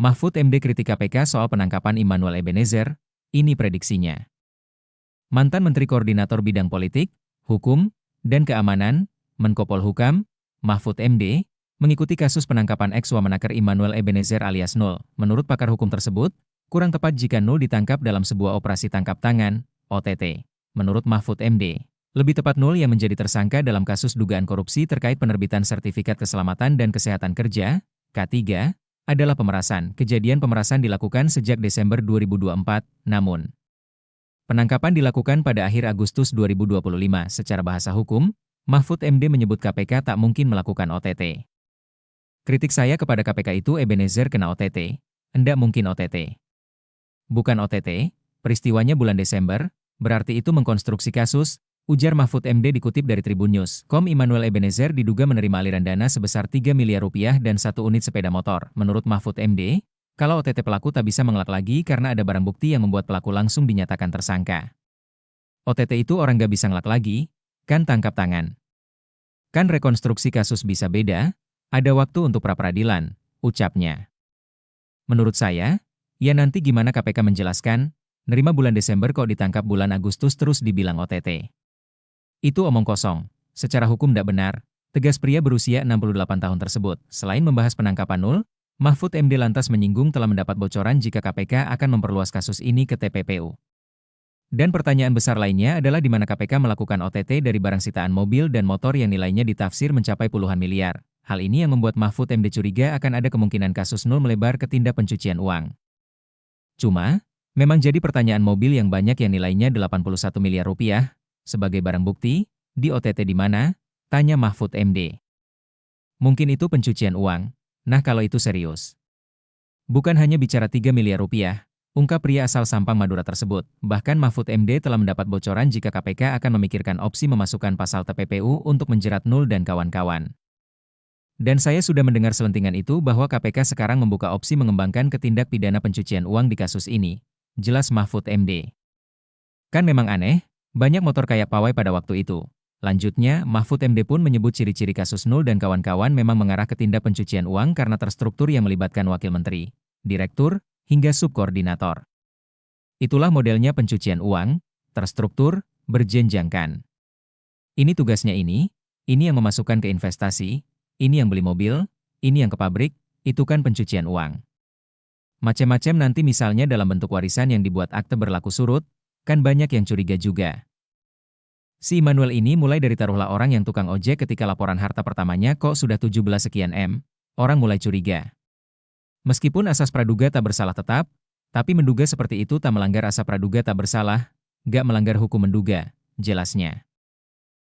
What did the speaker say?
Mahfud MD kritik KPK soal penangkapan Immanuel Ebenezer, ini prediksinya. Mantan Menteri Koordinator Bidang Politik, Hukum, dan Keamanan, Menko Polhukam, Mahfud MD, mengikuti kasus penangkapan ex-Wamenaker Immanuel Ebenezer alias Nul. Menurut pakar hukum tersebut, kurang tepat jika Nul ditangkap dalam sebuah operasi tangkap tangan, OTT. Menurut Mahfud MD, lebih tepat Nul yang menjadi tersangka dalam kasus dugaan korupsi terkait penerbitan Sertifikat Keselamatan dan Kesehatan Kerja, K3, adalah pemerasan. Kejadian pemerasan dilakukan sejak Desember 2024, namun penangkapan dilakukan pada akhir Agustus 2025. Secara bahasa hukum, Mahfud MD menyebut KPK tak mungkin melakukan OTT. Kritik saya kepada KPK itu Ebenezer kena OTT, enggak mungkin OTT. Bukan OTT, peristiwanya bulan Desember, berarti itu mengkonstruksi kasus, ujar Mahfud MD dikutip dari Tribun News.com. Immanuel Ebenezer diduga menerima aliran dana sebesar 3 miliar rupiah dan 1 unit sepeda motor. Menurut Mahfud MD, kalau OTT pelaku tak bisa mengelak lagi karena ada barang bukti yang membuat pelaku langsung dinyatakan tersangka. OTT itu orang gak bisa ngelak lagi, kan tangkap tangan. Kan rekonstruksi kasus bisa beda, ada waktu untuk pra-peradilan, ucapnya. Menurut saya, ya nanti gimana KPK menjelaskan, nerima bulan Desember kok ditangkap bulan Agustus terus dibilang OTT. Itu omong kosong, secara hukum tidak benar, tegas pria berusia 68 tahun tersebut. Selain membahas penangkapan Nul, Mahfud MD lantas menyinggung telah mendapat bocoran jika KPK akan memperluas kasus ini ke TPPU. Dan pertanyaan besar lainnya adalah di mana KPK melakukan OTT dari barang sitaan mobil dan motor yang nilainya ditafsir mencapai puluhan miliar. Hal ini yang membuat Mahfud MD curiga akan ada kemungkinan kasus Nul melebar ke tindak pencucian uang. Cuma, memang jadi pertanyaan mobil yang banyak yang nilainya 81 miliar rupiah, sebagai barang bukti, di OTT di mana? Tanya Mahfud MD. Mungkin itu pencucian uang. Nah kalau itu serius. Bukan hanya bicara 3 miliar rupiah, ungkap pria asal Sampang Madura tersebut. Bahkan Mahfud MD telah mendapat bocoran jika KPK akan memikirkan opsi memasukkan pasal TPPU untuk menjerat Nul dan kawan-kawan. Dan saya sudah mendengar selentingan itu bahwa KPK sekarang membuka opsi mengembangkan ketindak pidana pencucian uang di kasus ini. Jelas Mahfud MD. Kan memang aneh. Banyak motor kayak pawai pada waktu itu. Lanjutnya, Mahfud MD pun menyebut ciri-ciri kasus Nul dan kawan-kawan memang mengarah ke tindak pencucian uang karena terstruktur yang melibatkan wakil menteri, direktur, hingga subkoordinator. Itulah modelnya pencucian uang, terstruktur, berjenjangkan. Ini tugasnya ini yang memasukkan ke investasi, ini yang beli mobil, ini yang ke pabrik, itu kan pencucian uang. Macem-macem nanti misalnya dalam bentuk warisan yang dibuat akte berlaku surut, kan banyak yang curiga juga. Si Immanuel ini mulai dari taruhlah orang yang tukang ojek ketika laporan harta pertamanya kok sudah 17 sekian M, orang mulai curiga. Meskipun asas praduga tak bersalah tetap, tapi menduga seperti itu tak melanggar asas praduga tak bersalah, gak melanggar hukum menduga, jelasnya.